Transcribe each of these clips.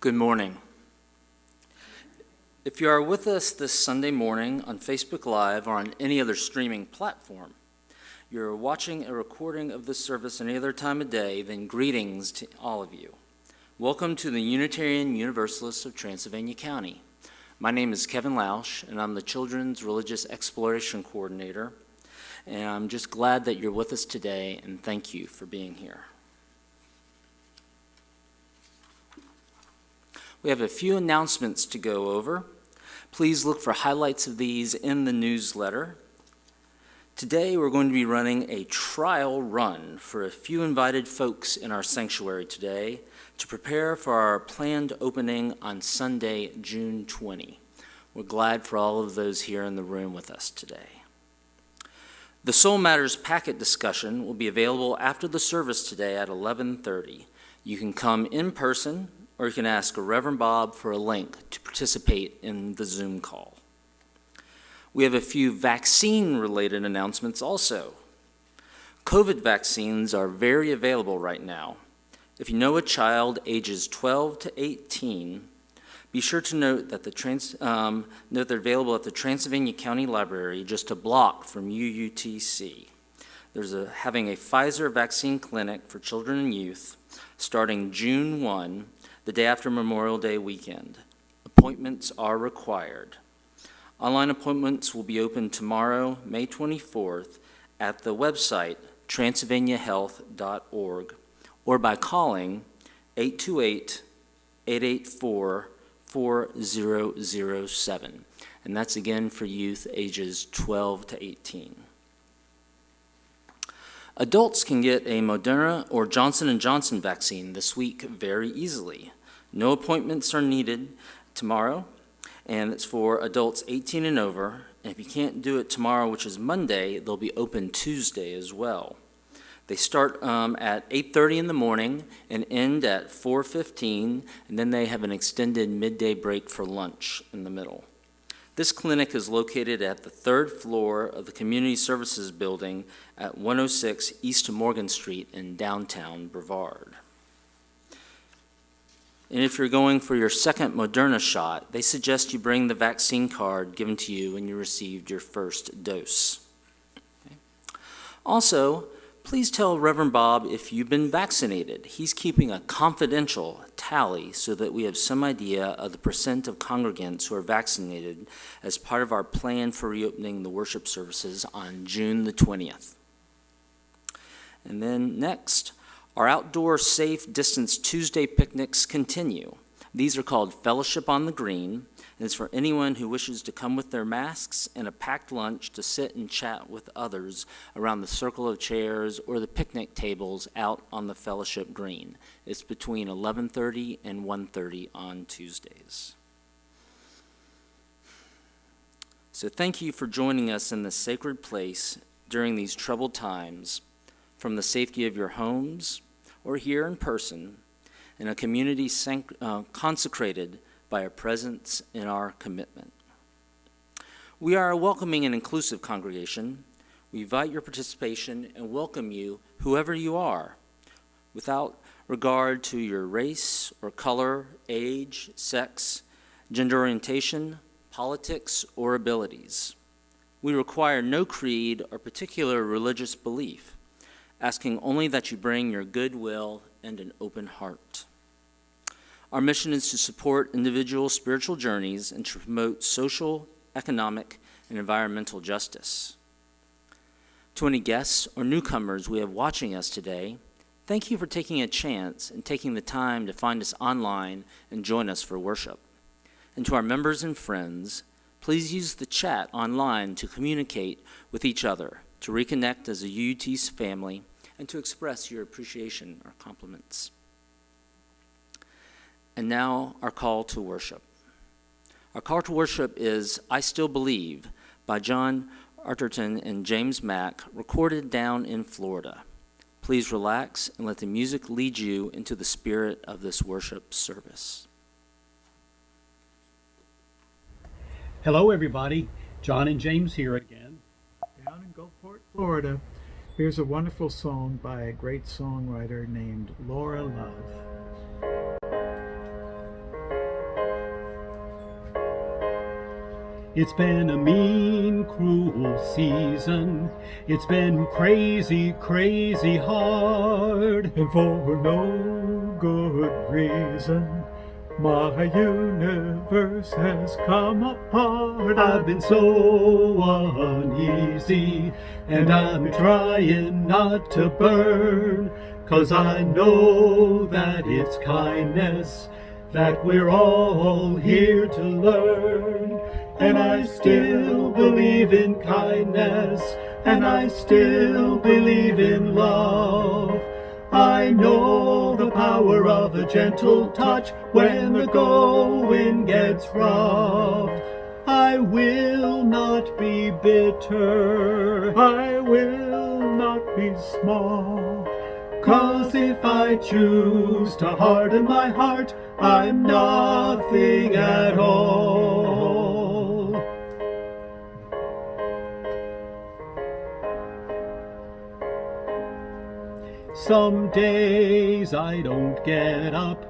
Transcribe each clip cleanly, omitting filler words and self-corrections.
Good morning. If you are with us this Sunday morning on Facebook Live or on any other streaming platform, you're watching a recording of this service any other time of day, then greetings to all of you. Welcome to the Unitarian Universalists of Transylvania County. My name is Kevin Lausch, and I'm the Children's Religious Exploration Coordinator, and I'm just glad that you're with us today, and thank you for being here. We have a few announcements to go over. Please look for highlights of these in the newsletter. Today we're going to be running a trial run for a few invited folks in our sanctuary today to prepare for our planned opening on Sunday, June 20. We're glad for all of those here in the room with us today. The Soul Matters packet discussion will be available after the service today at 11:30. You can come in person, or you can ask Reverend Bob for a link to participate in the Zoom call. We have a few vaccine-related announcements also. COVID vaccines are very available right now. If you know a child ages 12 to 18, be sure to note that they're available at the Transylvania County Library just a block from UUTC. There's having a Pfizer vaccine clinic for children and youth starting June 1, the day after Memorial Day weekend. Appointments are required. Online appointments will be open tomorrow, May 24th, at the website transylvaniahealth.org or by calling 828-884-4007. And that's again for youth ages 12 to 18. Adults can get a Moderna or Johnson & Johnson vaccine this week very easily. No appointments are needed tomorrow, and it's for adults 18 and over. And if you can't do it tomorrow, which is Monday, they'll be open Tuesday as well. They start at 8:30 in the morning and end at 4:15, and then they have an extended midday break for lunch in the middle. This clinic is located at the third floor of the Community Services Building at 106 East Morgan Street in downtown Brevard. And if you're going for your second Moderna shot, they suggest you bring the vaccine card given to you when you received your first dose. Okay. Also, please tell Reverend Bob if you've been vaccinated. He's keeping a confidential tally so that we have some idea of the percent of congregants who are vaccinated as part of our plan for reopening the worship services on June the 20th. And then next, our outdoor safe distance Tuesday picnics continue. These are called Fellowship on the Green, and it's for anyone who wishes to come with their masks and a packed lunch to sit and chat with others around the circle of chairs or the picnic tables out on the Fellowship Green. It's between 11:30 and 1:30 on Tuesdays. So thank you for joining us in this sacred place during these troubled times, from the safety of your homes or here in person, in a community consecrated by our presence and our commitment. We are a welcoming and inclusive congregation. We invite your participation and welcome you, whoever you are, without regard to your race or color, age, sex, gender orientation, politics, or abilities. We require no creed or particular religious belief, asking only that you bring your goodwill and an open heart. Our mission is to support individual spiritual journeys and to promote social, economic, and environmental justice. To any guests or newcomers we have watching us today, thank you for taking a chance and taking the time to find us online and join us for worship. And to our members and friends, please use the chat online to communicate with each other, to reconnect as a UUT family, and to express your appreciation or compliments. And now our call to worship. Our call to worship is I Still Believe by John Arterton and James Mack, recorded down in Florida. Please relax and let the music lead you into the spirit of this worship service. Hello everybody, John and James here again. Down in Gulfport, Florida. Here's a wonderful song by a great songwriter named Laura Love. It's been a mean, cruel season. It's been crazy, crazy hard. And for no good reason, my universe has come apart. I've been so uneasy, and I'm trying not to burn, 'cause I know that it's kindness that we're all here to learn. And I still believe in kindness, and I still believe in love. I know the power of a gentle touch when the going gets rough. I will not be bitter, I will not be small, 'cause if I choose to harden my heart, I'm nothing at all. Some days I don't get up,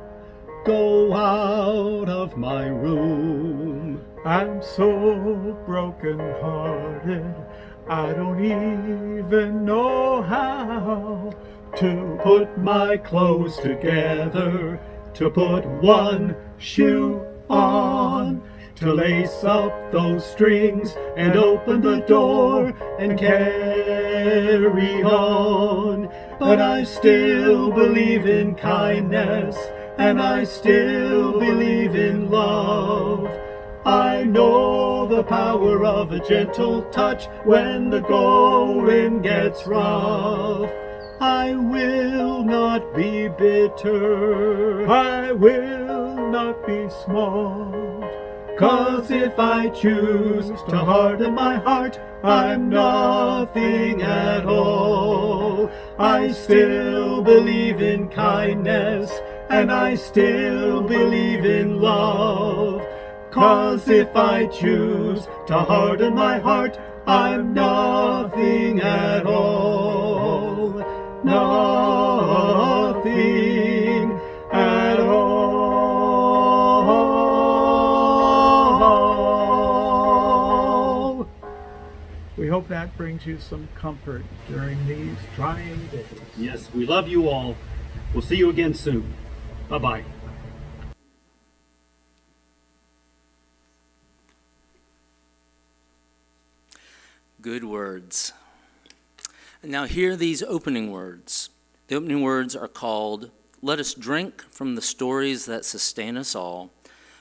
go out of my room. I'm so broken-hearted, I don't even know how to Put my clothes together, to put one shoe on, to lace up those strings and open the door and carry on. But I still believe in kindness, and I still believe in love. I know the power of a gentle touch when the going gets rough. I will not be bitter, I will not be small, 'cause if I choose to harden my heart, I'm nothing at all. I still believe in kindness, and I still believe in love. 'Cause if I choose to harden my heart, I'm nothing at all. Nothing at all. We hope that brings you some comfort during these trying days. Yes, we love you all. We'll see you again soon. Bye-bye. Good words. And now hear these opening words. The opening words are called "Let Us Drink from the Stories That Sustain Us All"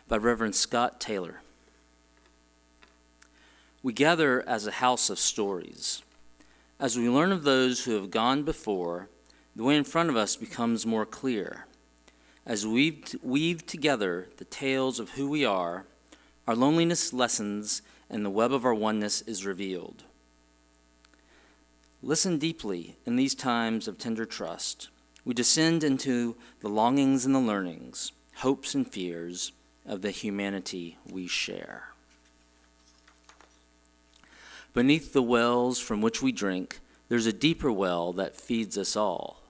by Reverend Scott Taylor. We gather as a house of stories. As we learn of those who have gone before, the way in front of us becomes more clear. As we weave together the tales of who we are, our loneliness lessens and the web of our oneness is revealed. Listen deeply in these times of tender trust. We descend into the longings and the learnings, hopes and fears of the humanity we share. Beneath the wells from which we drink, there's a deeper well that feeds us all.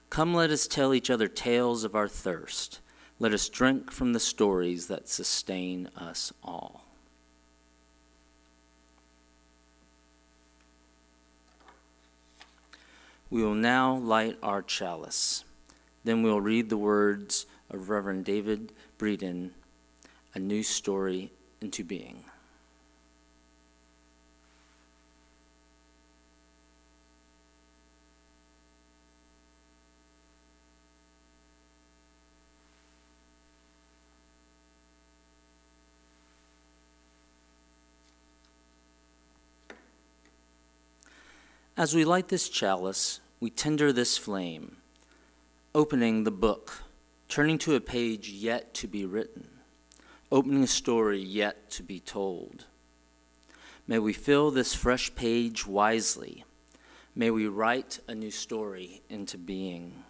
Come, let us tell each other tales of our thirst. Let us drink from the stories that sustain us all. We will now light our chalice. Then we'll read the words of Reverend David Breeden, A New Story into Being. As we light this chalice, we tender this flame, opening the book, turning to a page yet to be written, opening a story yet to be told. May we fill this fresh page wisely. May we write a new story into being.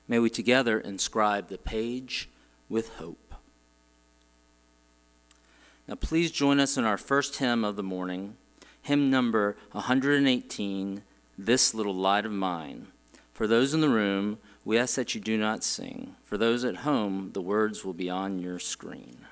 May we together inscribe the page with hope. Now please join us in our first hymn of the morning, hymn number 118, This Little Light of Mine. For those in the room, we ask that you do not sing. For those at home, the words will be on your screen.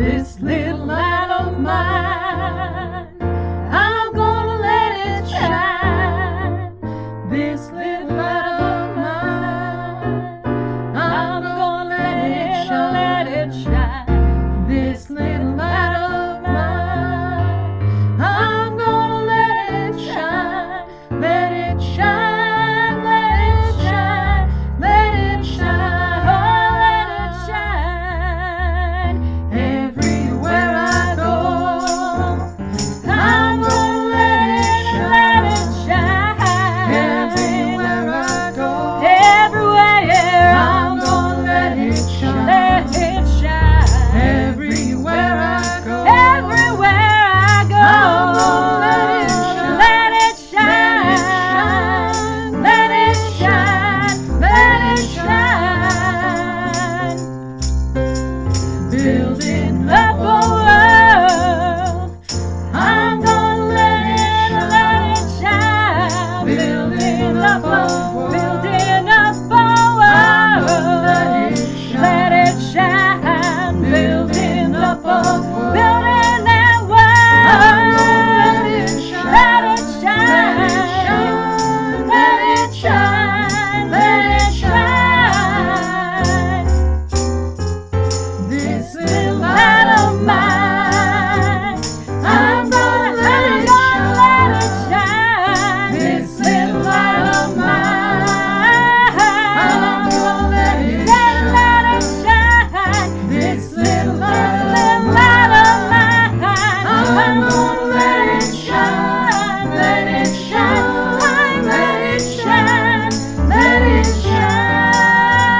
This little light of mine, I'm gonna let it shine. This little light of mine, I'm gonna let it shine. Let it shine. This little light of mine, I'm gonna let it shine. Let it shine. Let it shine. Let it shine. Oh, let it shine. Everywhere I go, I'm gonna let it shine. Everywhere I go, everywhere, I'm gonna let it shine. Let it shine. Everywhere I go, everywhere I go, I'm gonna let it shine. Let it shine. Let it shine. Building up a world, I'm gonna let it shine. Building up a world, let it shine. Building up a world, building that world, let it shine. Let it shine. Let it shine. This little light of mine, I'm gonna let it shine. This little light of mine, I'm gonna let it shine. This little light of mine, I'm gonna let it shine. Let it shine. Let it shine. Let it shine.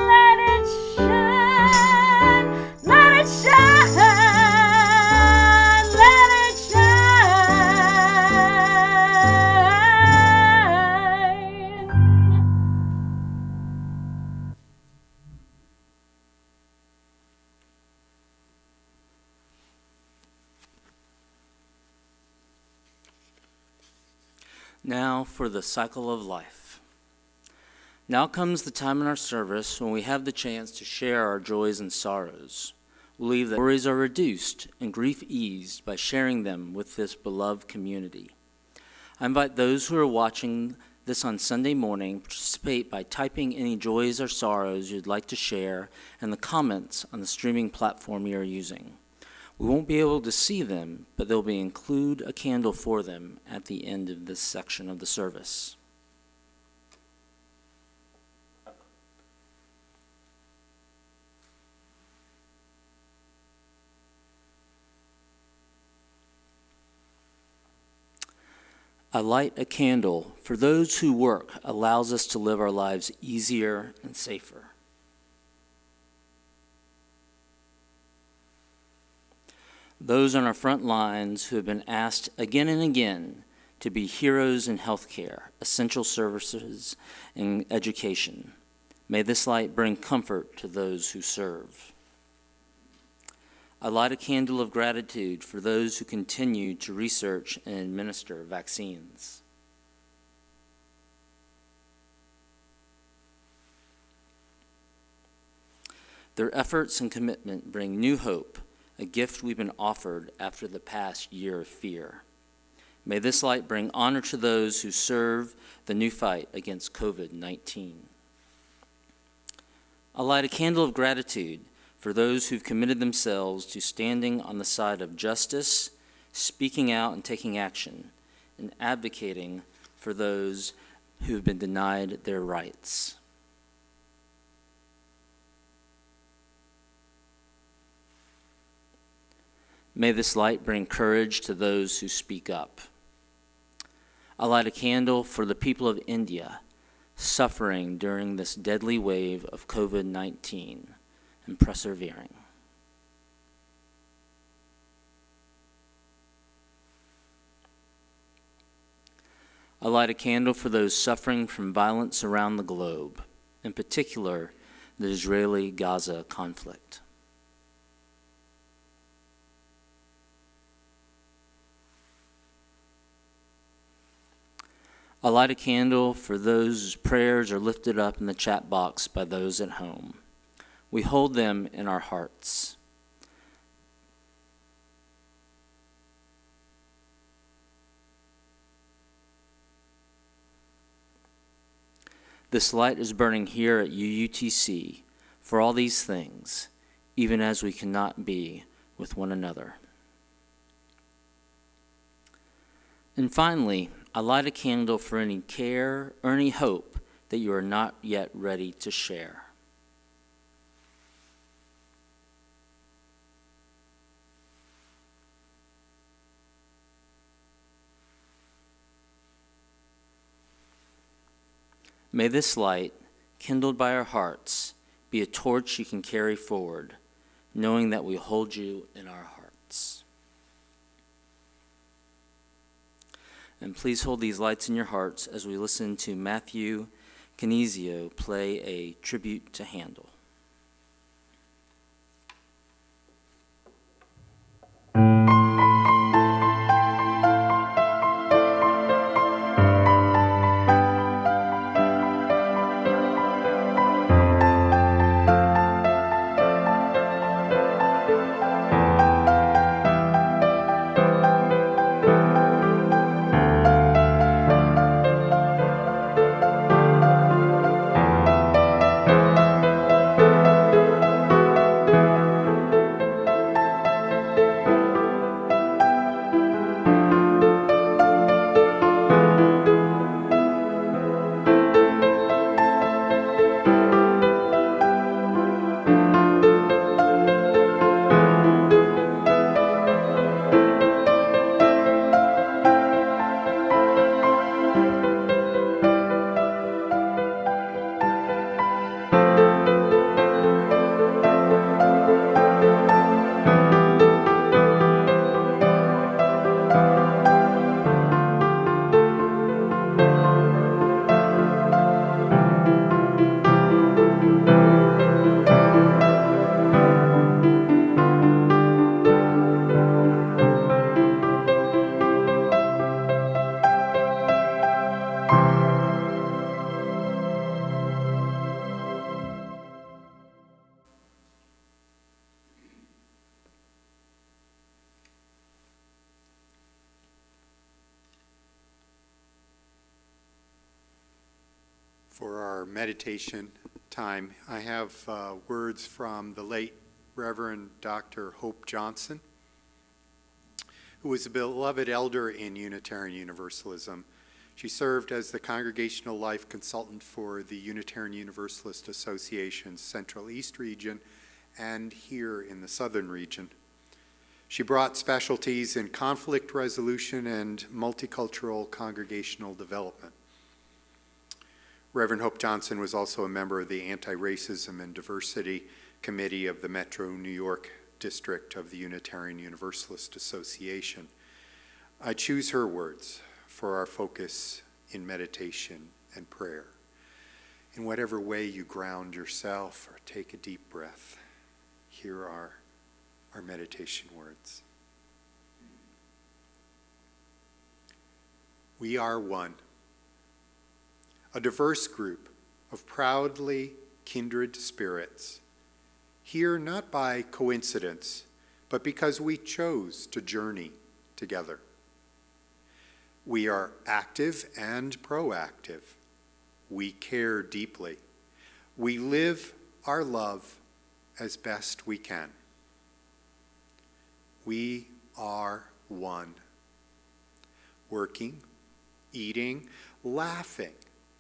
Let it shine. Let it shine. Let it shine. Now for the cycle of life. Now comes the time in our service when we have the chance to share our joys and sorrows. We believe that worries are reduced and grief eased by sharing them with this beloved community. I invite those who are watching this on Sunday morning to participate by typing any joys or sorrows you'd like to share in the comments on the streaming platform you are using. We won't be able to see them, but they'll include a candle for them at the end of this section of the service. I light a candle for those who work allows us to live our lives easier and safer. Those on our front lines who have been asked again and again to be heroes in healthcare, essential services, and education. May this light bring comfort to those who serve. I light a candle of gratitude for those who continue to research and administer vaccines. Their efforts and commitment bring new hope, a gift we've been offered after the past year of fear. May this light bring honor to those who serve the new fight against COVID-19. I light a candle of gratitude for those who've committed themselves to standing on the side of justice, speaking out and taking action, and advocating for those who've been denied their rights. May this light bring courage to those who speak up. I light a candle for the people of India suffering during this deadly wave of COVID-19 and persevering. I light a candle for those suffering from violence around the globe, in particular the Israeli-Gaza conflict. I light a candle for those whose prayers are lifted up in the chat box by those at home. we hold them in our hearts. This light is burning here at UUTC for all these things, even as we cannot be with one another. And finally, I light a candle for any care or any hope that you are not yet ready to share. May this light, kindled by our hearts, be a torch you can carry forward, knowing that we hold you in our hearts. And please hold these lights in your hearts as we listen to Matthew Canizio play a tribute to Handel. For our meditation time, I have words from the late Reverend Dr. Hope Johnson, who was a beloved elder in Unitarian Universalism. She served as the congregational life consultant for the Unitarian Universalist Association's Central East region and here in the Southern region. She brought specialties in conflict resolution and multicultural congregational development. Reverend Hope Johnson was also a member of the Anti-Racism and Diversity Committee of the Metro New York District of the Unitarian Universalist Association. I choose her words for our focus in meditation and prayer. In whatever way you ground yourself or take a deep breath, here are our meditation words. We are one. A diverse group of proudly kindred spirits, here not by coincidence, but because we chose to journey together. We are active and proactive. We care deeply. We live our love as best we can. We are one. Working, eating, laughing,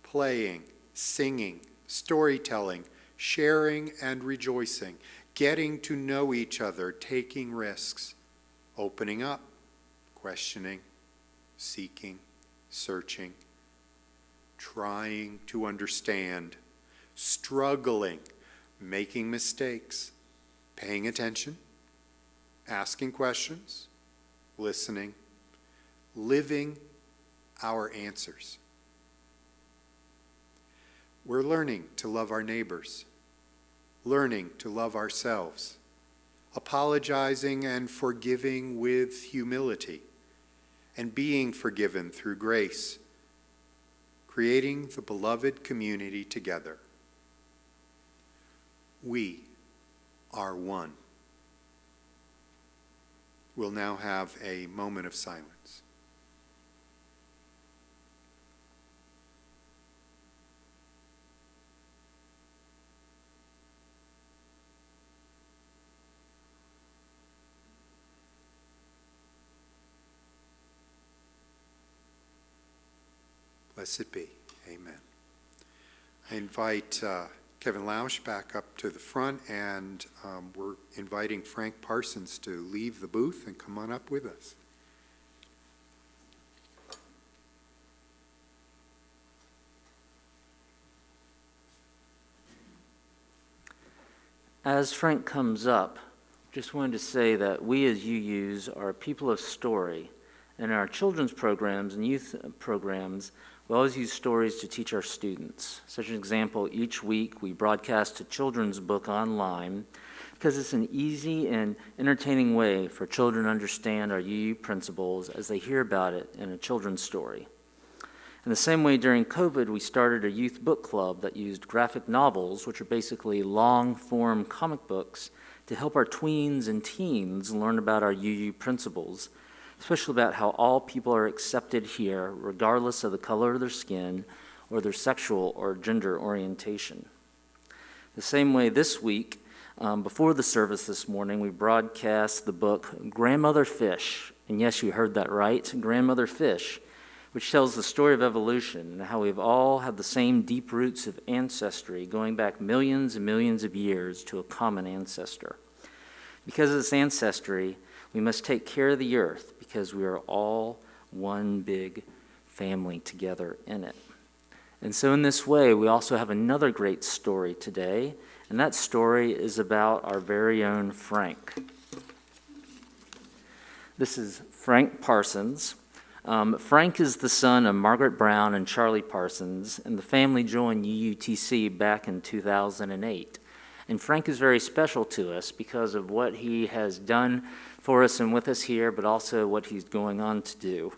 playing, singing, storytelling, sharing and rejoicing, getting to know each other, taking risks, opening up, questioning, seeking, searching, trying to understand, struggling, making mistakes, paying attention, asking questions, listening, living our answers. We're learning to love our neighbors, learning to love ourselves, apologizing and forgiving with humility, and being forgiven through grace, creating the beloved community together. We are one. We'll now have a moment of silence. Blessed be. Amen. I invite Kevin Lausch back up to the front, and we're inviting Frank Parsons to leave the booth and come on up with us. As Frank comes up, just wanted to say that we as UUs are people of story. In our children's programs and youth programs, we always use stories to teach our students. Such an example, each week we broadcast a children's book online because it's an easy and entertaining way for children to understand our UU principles as they hear about it in a children's story. In the same way, during COVID, we started a youth book club that used graphic novels, which are basically long-form comic books, to help our tweens and teens learn about our UU principles, especially about how all people are accepted here, regardless of the color of their skin or their sexual or gender orientation. The same way this week, before the service this morning, we broadcast the book Grandmother Fish. And yes, you heard that right, Grandmother Fish, which tells the story of evolution and how we've all had the same deep roots of ancestry going back millions and millions of years to a common ancestor. Because of this ancestry, we must take care of the earth because we are all one big family together in it. And so in this way, we also have another great story today, and that story is about our very own Frank. This is Frank Parsons. Frank is the son of Margaret Brown and Charlie Parsons, and the family joined UUTC back in 2008. And Frank is very special to us because of what he has done for us and with us here, but also what he's going on to do.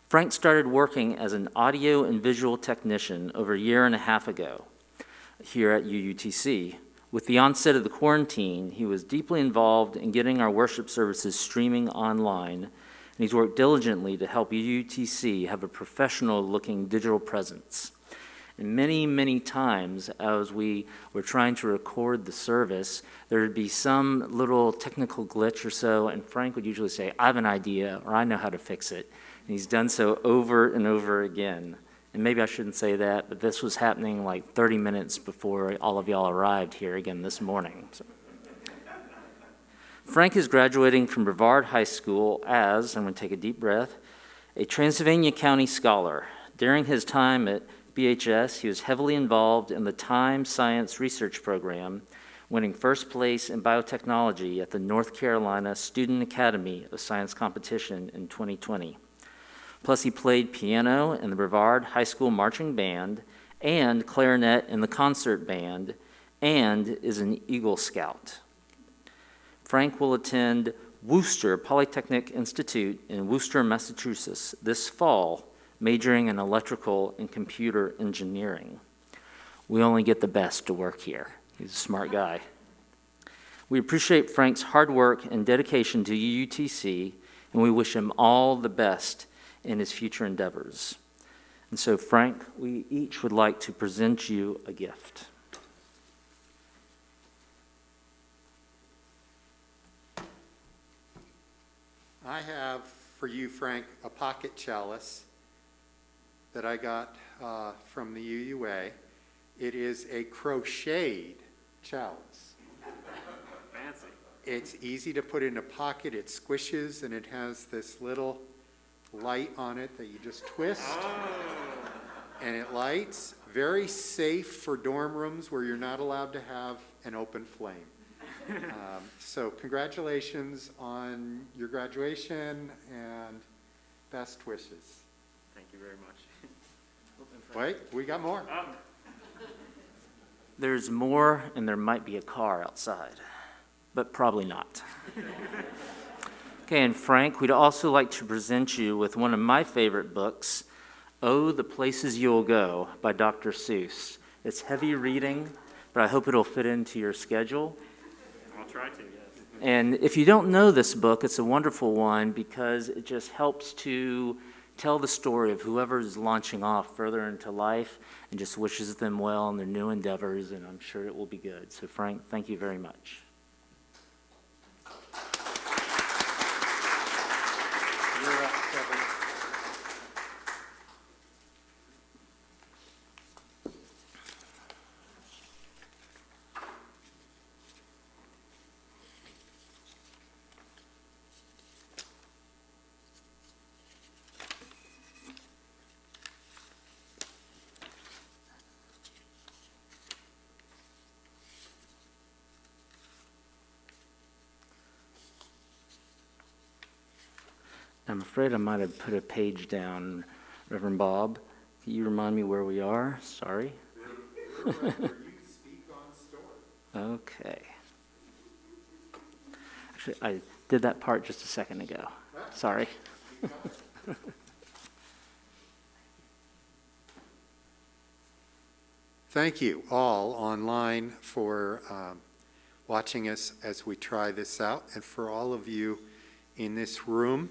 Frank started working as an audio and visual technician over a year and a half ago here at UUTC. With the onset of the quarantine, he was deeply involved in getting our worship services streaming online, and he's worked diligently to help UUTC have a professional-looking digital presence. And many, many times as we were trying to record the service, there would be some little technical glitch or so, and Frank would usually say, I have an idea, or I know how to fix it. And he's done so over and over again. And maybe I shouldn't say that, but this was happening like 30 minutes before all of y'all arrived here again this morning. So. Frank is graduating from Brevard High School as, I'm going to take a deep breath, a Transylvania County scholar. During his time at BHS, he was heavily involved in the Time Science Research Program, winning first place in biotechnology at the North Carolina Student Academy of Science competition in 2020. Plus, he played piano in the Brevard High School Marching Band and clarinet in the concert band, and is an Eagle Scout. Frank will attend Worcester Polytechnic Institute in Worcester, Massachusetts this fall, majoring in electrical and computer engineering. We only get the best to work here. He's a smart guy. We appreciate Frank's hard work and dedication to UUTC, and we wish him all the best in his future endeavors. And so, Frank, we each would like to present you a gift. I have for you, Frank, a pocket chalice that I got from the UUA. It is a crocheted chalice. Fancy. It's easy to put in a pocket. It squishes, and it has this little light on it that you just twist. And it lights. Very safe for dorm rooms where you're not allowed to have an open flame. So congratulations on your graduation, and best wishes. Thank you very much. Wait, we got more. There's more, and there might be a car outside, but probably not. Okay, and Frank, we'd also like to present you with one of my favorite books, Oh, the Places You'll Go by Dr. Seuss. It's heavy reading, but I hope it'll fit into your schedule. try to, yes. And if you don't know this book, it's a wonderful one because it just helps to tell the story of whoever is launching off further into life and just wishes them well in their new endeavors, and I'm sure it will be good. So Frank, thank you very much. You're up, Kevin. I'm afraid I might have put a page down, Reverend Bob. Can you remind me where we are? Sorry. Okay. Actually, I did that part just a second ago. Sorry. Thank you all online for watching us as we try this out, and for all of you in this room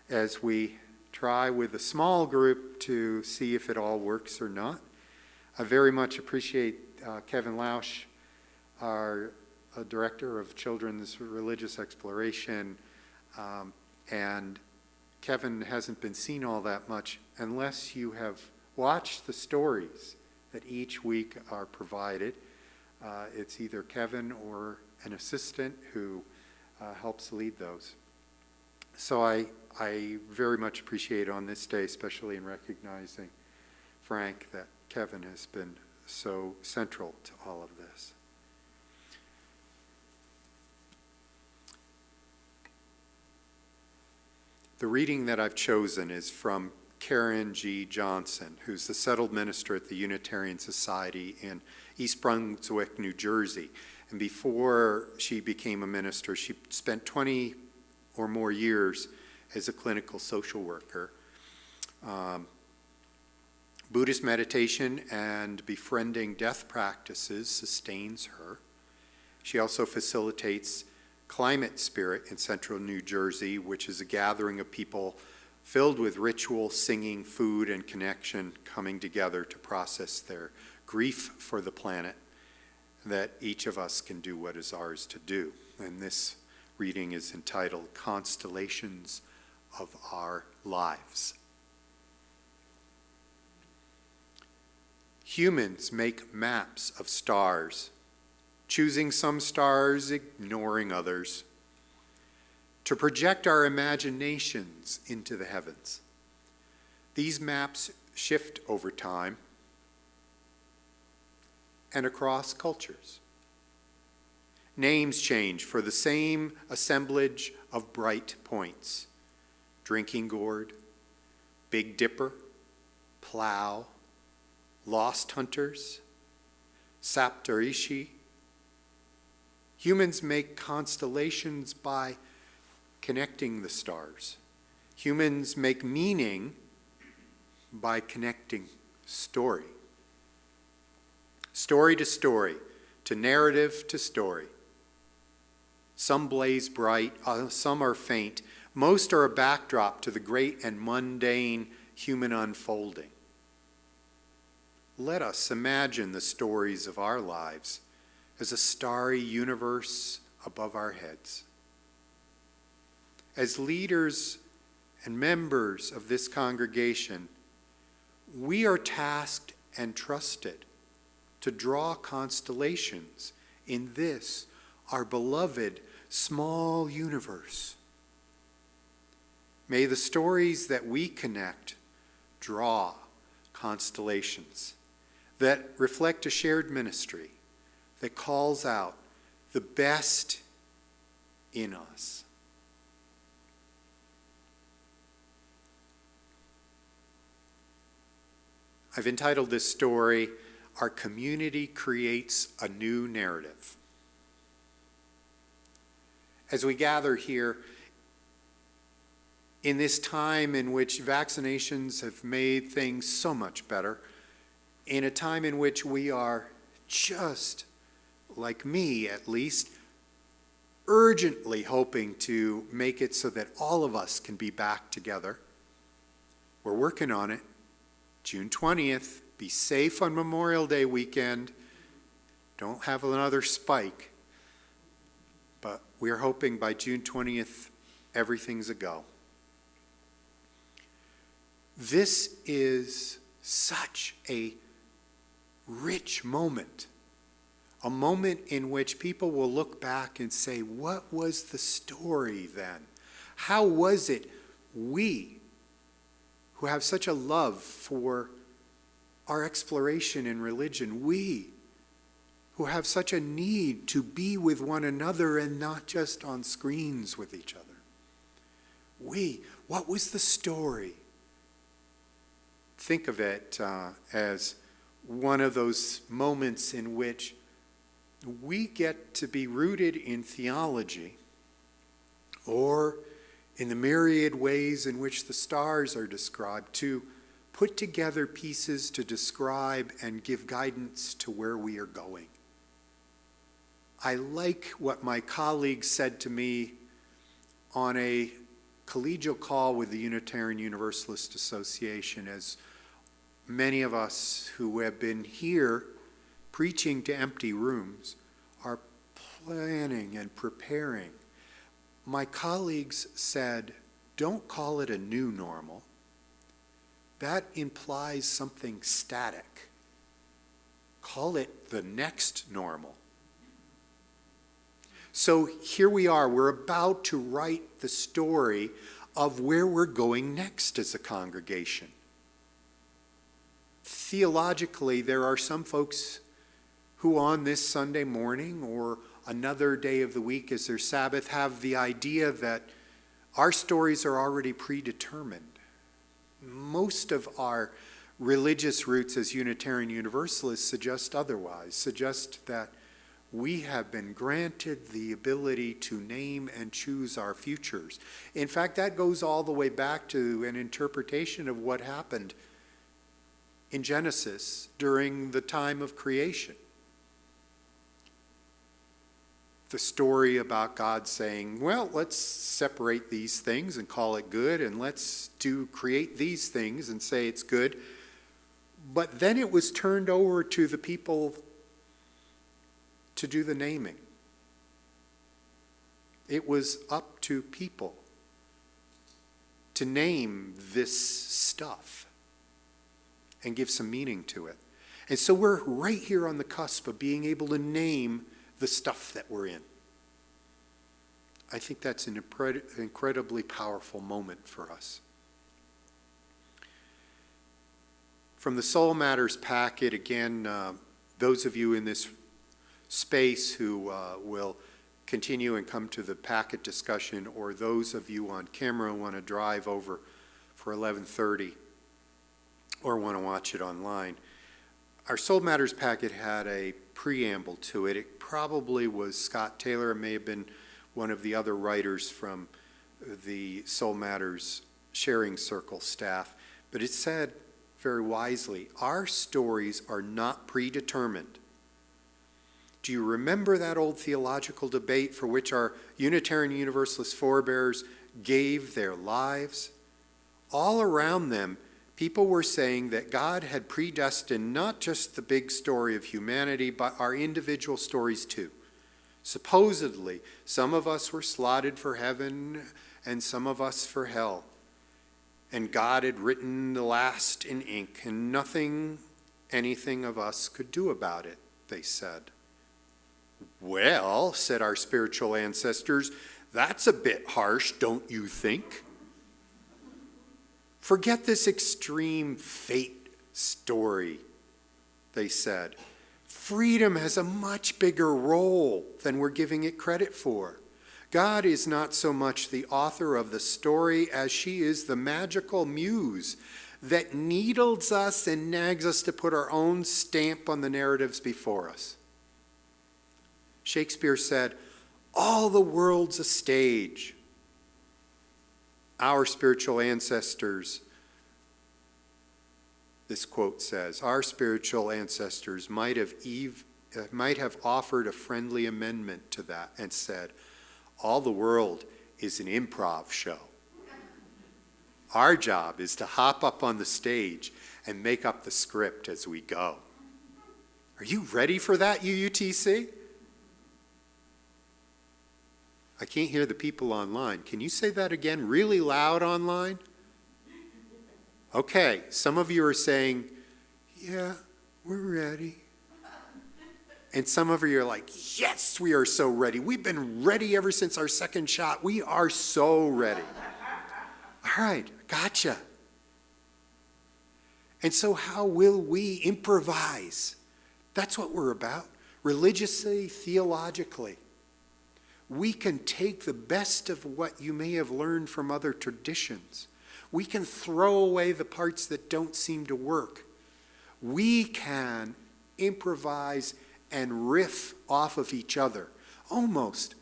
as we try with a small group to see if it all works or not. I very much appreciate Kevin Lausch, our Director of Children's Religious Exploration, and Kevin hasn't been seen all that much unless you have watched the stories that each week are provided. It's either Kevin or an assistant who helps lead those. So I very much appreciate on this day, especially in recognizing Frank, that Kevin has been so central to all of this. The reading that I've chosen is from Karen G. Johnson, who's the settled minister at the Unitarian Society in East Brunswick, New Jersey. And before she became a minister, she spent 20 or more years as a clinical social worker. Buddhist meditation and befriending death practices sustains her. She also facilitates Climate Spirit in central New Jersey, which is a gathering of people filled with ritual, singing, food, and connection, coming together to process their grief for the planet, that each of us can do what is ours to do. And this reading is entitled Constellations of Our Lives. Humans make maps of stars, choosing some stars, ignoring others, to project our imaginations into the heavens. These maps shift over time and across cultures. Names change for the same assemblage of bright points: Drinking Gourd, Big Dipper, Plow, Lost Hunters, Saptarishi. Humans make constellations by connecting the stars. Humans make meaning by connecting story. Story to narrative to story. Some blaze bright, some are faint. Most are a backdrop to the great and mundane human unfolding. Let us imagine the stories of our lives as a starry universe above our heads. As leaders and members of this congregation, we are tasked and trusted to draw constellations in this, our beloved small universe. May the stories that we connect draw constellations that reflect a shared ministry that calls out the best in us. I've entitled this story, Our Community Creates a New Narrative. As we gather here, in this time in which vaccinations have made things so much better, in a time in which we are just, like me at least, urgently hoping to make it so that all of us can be back together. We're working on it. June 20th, be safe on Memorial Day weekend. Don't have another spike. But we're hoping by June 20th, everything's a go. This is such a rich moment. A moment in which people will look back and say, what was the story then? How was it we, who have such a love for our exploration in religion, we who have such a need to be with one another and not just on screens with each other. What was the story? Think of it as one of those moments in which we get to be rooted in theology, or in the myriad ways in which the stars are described, to put together pieces to describe and give guidance to where we are going. I like what my colleagues said to me on a collegial call with the Unitarian Universalist Association, as many of us who have been here preaching to empty rooms are planning and preparing. My colleagues said, don't call it a new normal. That implies something static. Call it the next normal. So here we are, we're about to write the story of where we're going next as a congregation. Theologically, there are some folks who on this Sunday morning or another day of the week as their Sabbath have the idea that our stories are already predetermined. Most of our religious roots as Unitarian Universalists suggest otherwise, suggest that we have been granted the ability to name and choose our futures. In fact, that goes all the way back to an interpretation of what happened in Genesis during the time of creation. The story about God saying, well, let's separate these things and call it good, and let's create these things and say it's good. But then it was turned over to the people to do the naming. It was up to people to name this stuff and give some meaning to it. And so we're right here on the cusp of being able to name the stuff that we're in. I think that's an incredibly powerful moment for us. From the Soul Matters packet, again, those of you in this space who will continue and come to the packet discussion, or those of you on camera who want to drive over for 11:30 or want to watch it online, our Soul Matters packet had a preamble to it. It probably was Scott Taylor. It may have been one of the other writers from the Soul Matters Sharing Circle staff. But it said very wisely, our stories are not predetermined. Do you remember that old theological debate for which our Unitarian Universalist forebears gave their lives? All around them, people were saying that God had predestined not just the big story of humanity, but our individual stories too. Supposedly, some of us were slotted for heaven and some of us for hell. And God had written the last in ink, and nothing anything of us could do about it, they said. Well, said our spiritual ancestors, that's a bit harsh, don't you think? Forget this extreme fate story, they said. Freedom has a much bigger role than we're giving it credit for. God is not so much the author of the story as she is the magical muse that needles us and nags us to put our own stamp on the narratives before us. Shakespeare said, all the world's a stage. Our spiritual ancestors, this quote says, our spiritual ancestors might have offered a friendly amendment to that and said, All the world is an improv show. Our job is to hop up on the stage and make up the script as we go. Are you ready for that, UUTC? I can't hear the people online. Can you say that again really loud online? Okay, some of you are saying, yeah, we're ready. And some of you are like, yes, we are so ready. We've been ready ever since our second shot. We are so ready. All right, gotcha. And so how will we improvise? That's what we're about, religiously, theologically. We can take the best of what you may have learned from other traditions. We can throw away the parts that don't seem to work. We can improvise and riff off of each other, almost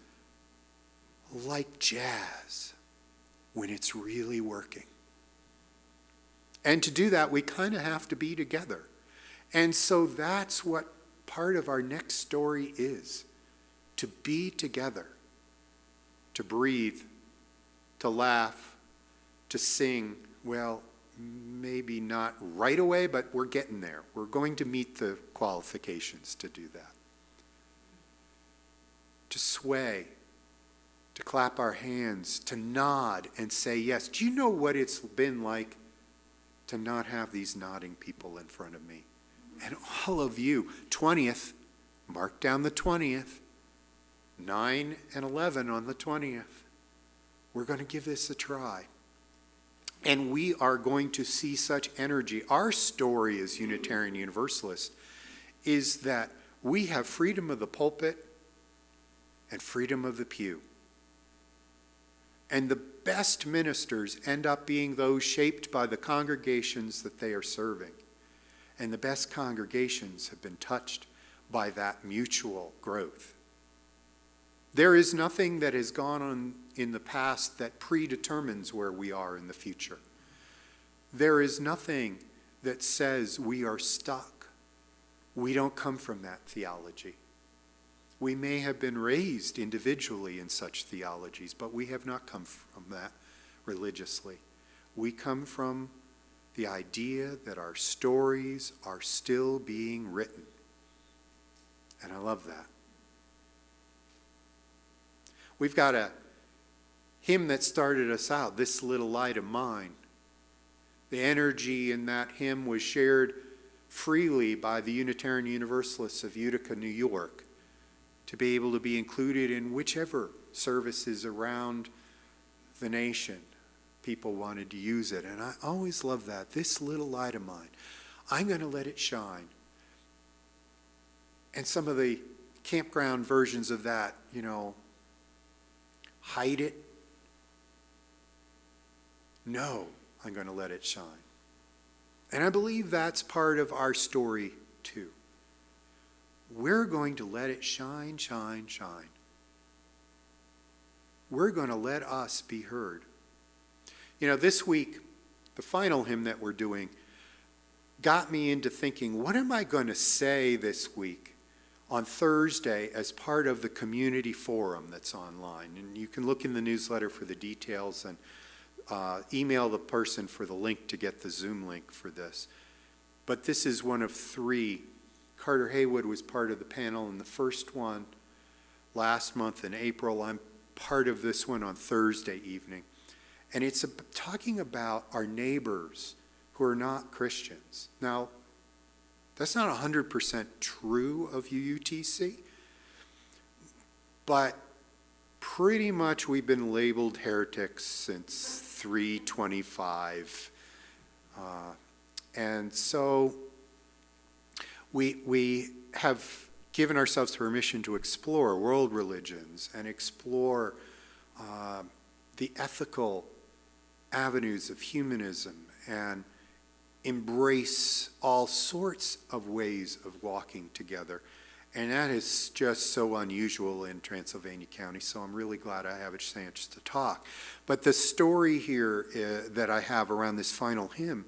like jazz when it's really working. And to do that, we kind of have to be together. And so that's what part of our next story is, to be together, to breathe, to laugh, to sing. Well, maybe not right away, but we're getting there. We're going to meet the qualifications to do that. To sway, to clap our hands, to nod and say yes. Do you know what it's been like to not have these nodding people in front of me? And all of you, 20th, mark down the 20th, 9 and 11 on the 20th. We're going to give this a try. And we are going to see such energy. Our story as Unitarian Universalists is that we have freedom of the pulpit and freedom of the pew. And the best ministers end up being those shaped by the congregations that they are serving. And the best congregations have been touched by that mutual growth. There is nothing that has gone on in the past that predetermines where we are in the future. There is nothing that says we are stuck. We don't come from that theology. We may have been raised individually in such theologies, but we have not come from that religiously. We come from the idea that our stories are still being written. And I love that. We've got a hymn that started us out, This Little Light of Mine. The energy in that hymn was shared freely by the Unitarian Universalists of Utica, New York, to be able to be included in whichever services around the nation people wanted to use it. And I always love that. This little light of mine, I'm going to let it shine. And some of the campground versions of that, hide it. No, I'm going to let it shine. And I believe that's part of our story too. We're going to let it shine, shine, shine. We're going to let us be heard. This week, the final hymn that we're doing got me into thinking, what am I going to say this week on Thursday as part of the community forum that's online? And you can look in the newsletter for the details and email the person for the link to get the Zoom link for this. But this is one of 3. Carter Haywood was part of the panel in the first one last month in April. I'm part of this one on Thursday evening. And it's talking about our neighbors who are not Christians. Now, that's not 100% true of UUTC, but pretty much we've been labeled heretics since 325. And so we have given ourselves permission to explore world religions and explore the ethical avenues of humanism and embrace all sorts of ways of walking together. And that is just so unusual in Transylvania County, so I'm really glad I have a chance to talk. But the story here that I have around this final hymn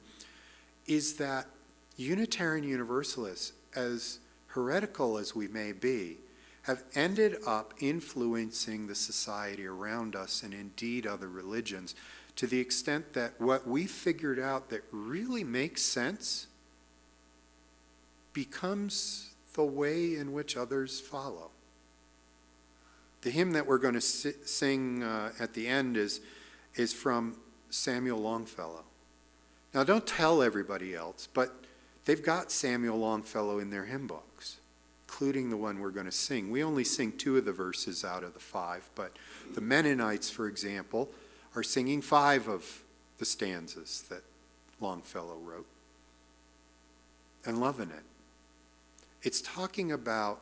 is that Unitarian Universalists, as heretical as we may be, have ended up influencing the society around us and indeed other religions to the extent that what we figured out that really makes sense becomes the way in which others follow. The hymn that we're going to sing at the end is from Samuel Longfellow. Now, don't tell everybody else, but they've got Samuel Longfellow in their hymn books, including the one we're going to sing. We only sing 2 of the verses out of the 5, but the Mennonites, for example, are singing 5 of the stanzas that Longfellow wrote and loving it. It's talking about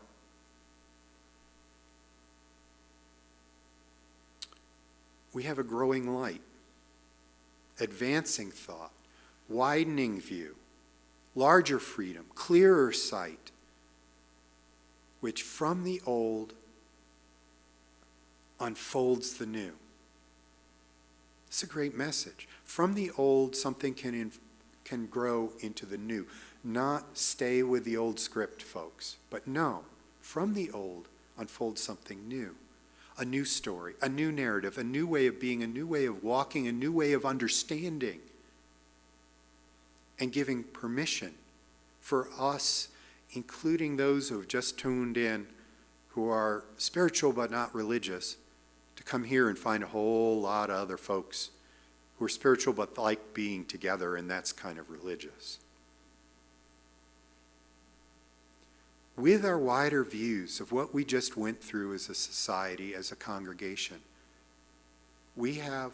we have a growing light, advancing thought, widening view, larger freedom, clearer sight, which from the old unfolds the new. It's a great message. From the old, something can grow into the new. Not stay with the old script, folks, but no, from the old unfolds something new. A new story, a new narrative, a new way of being, a new way of walking, a new way of understanding, and giving permission for us, including those who have just tuned in, who are spiritual but not religious, to come here and find a whole lot of other folks who are spiritual but like being together, and that's kind of religious. With our wider views of what we just went through as a society, as a congregation, we have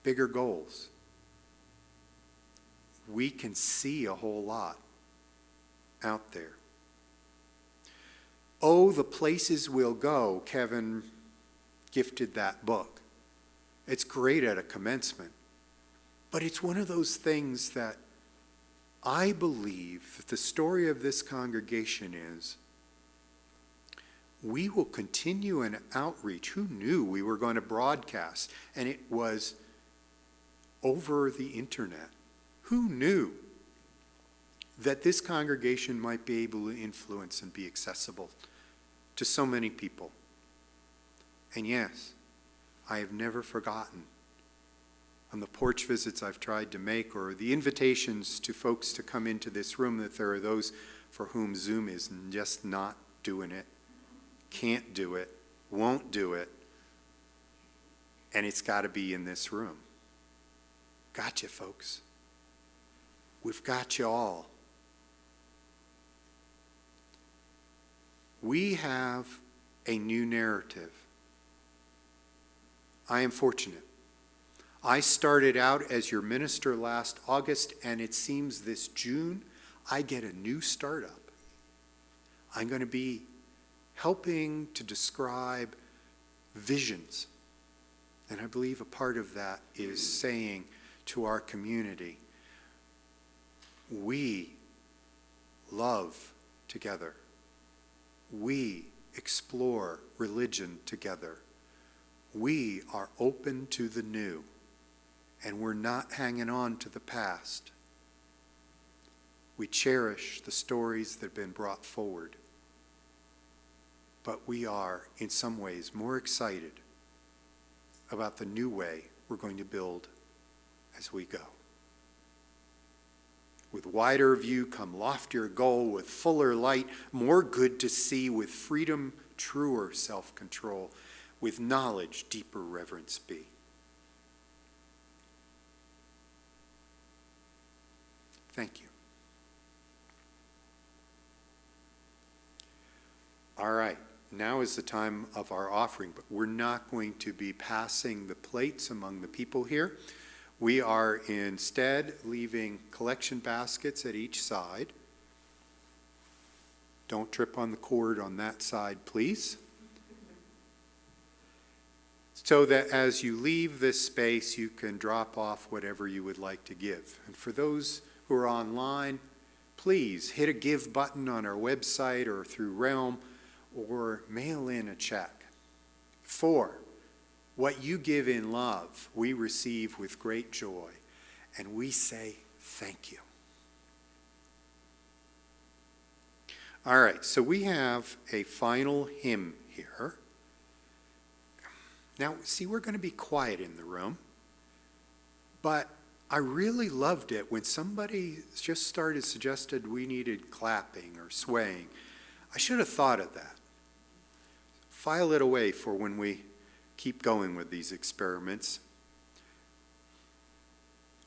bigger goals. We can see a whole lot out there. Oh, the places we'll go. Kevin gifted that book. It's great at a commencement, but it's one of those things that I believe that the story of this congregation is we will continue an outreach. Who knew we were going to broadcast? And it was over the internet. Who knew that this congregation might be able to influence and be accessible to so many people? And yes, I have never forgotten on the porch visits I've tried to make, or the invitations to folks to come into this room, that there are those for whom Zoom is just not doing it, can't do it, won't do it, and it's got to be in this room. Got you, folks. We've got you all. We have a new narrative. I am fortunate. I started out as your minister last August, and it seems this June I get a new startup. I'm going to be helping to describe visions. And I believe a part of that is saying to our community, we love together. We explore religion together. We are open to the new. And we're not hanging on to the past. We cherish the stories that have been brought forward. But we are, in some ways, more excited about the new way we're going to build as we go. With wider view come loftier goal, with fuller light, more good to see, with freedom, truer self-control, with knowledge, deeper reverence be. Thank you. All right, now is the time of our offering, but we're not going to be passing the plates among the people here. We are instead leaving collection baskets at each side. Don't trip on the cord on that side, please. So that as you leave this space, you can drop off whatever you would like to give. And for those who are online, please hit a give button on our website or through Realm, or mail in a check. For what you give in love, we receive with great joy, and we say thank you. All right, so we have a final hymn here. Now, see, we're going to be quiet in the room, but I really loved it when somebody just suggested we needed clapping or swaying. I should have thought of that. File it away for when we keep going with these experiments.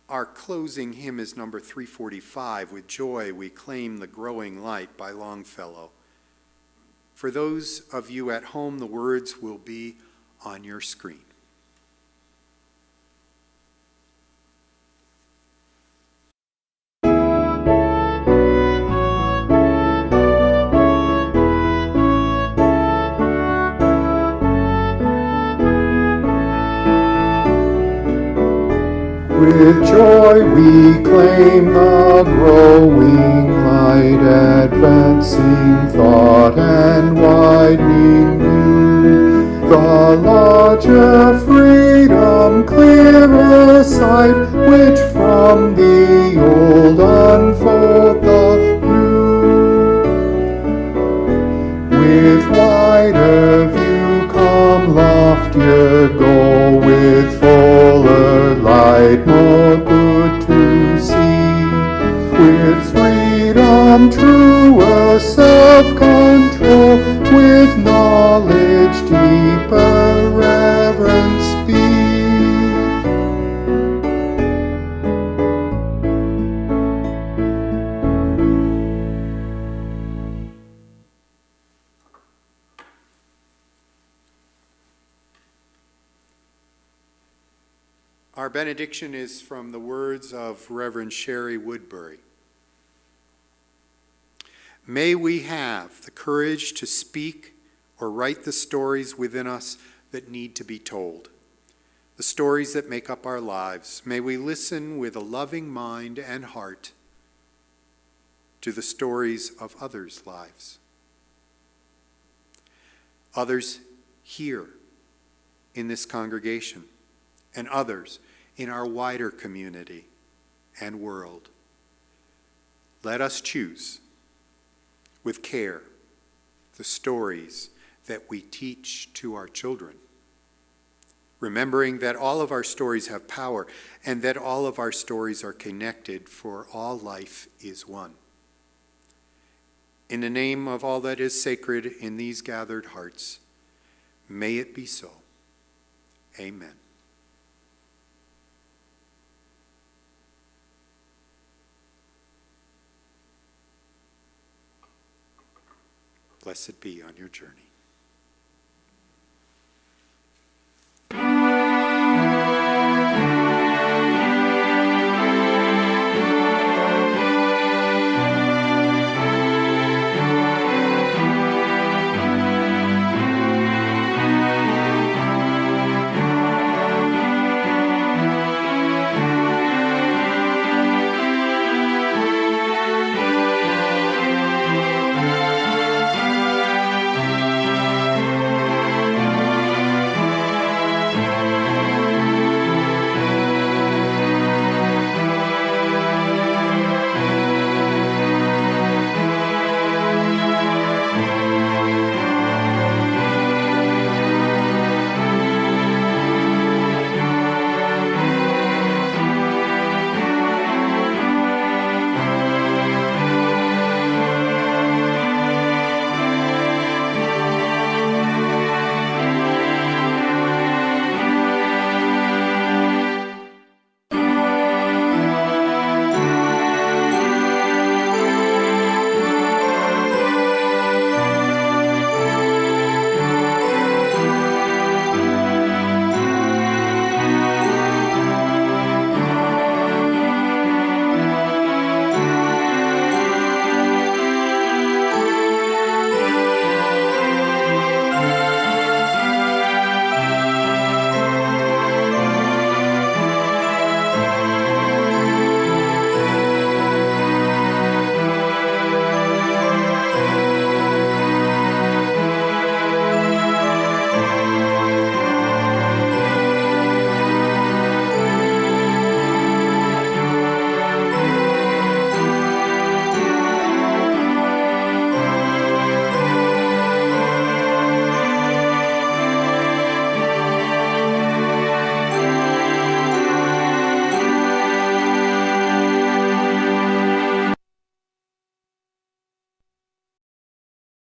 Our closing hymn is number 345, With Joy We Claim the Growing Light by Longfellow. For those of you at home, the words will be on your screen. With joy we claim the growing light, advancing thought and widening view. The lodge of freedom, clearer sight, which from the old unfold the new. With wider view come loftier goal, with fuller light more good to see. With freedom truer self-control, with knowledge deeper reverence be. Our benediction is from the words of Reverend Sherry Woodbury. May we have the courage to speak or write the stories within us that need to be told, the stories that make up our lives. May we listen with a loving mind and heart to the stories of others' lives. Others here in this congregation, and others in our wider community and world. Let us choose with care the stories that we teach to our children, remembering that all of our stories have power and that all of our stories are connected, for all life is one. In the name of all that is sacred in these gathered hearts, may it be so. Amen. Blessed be on your journey.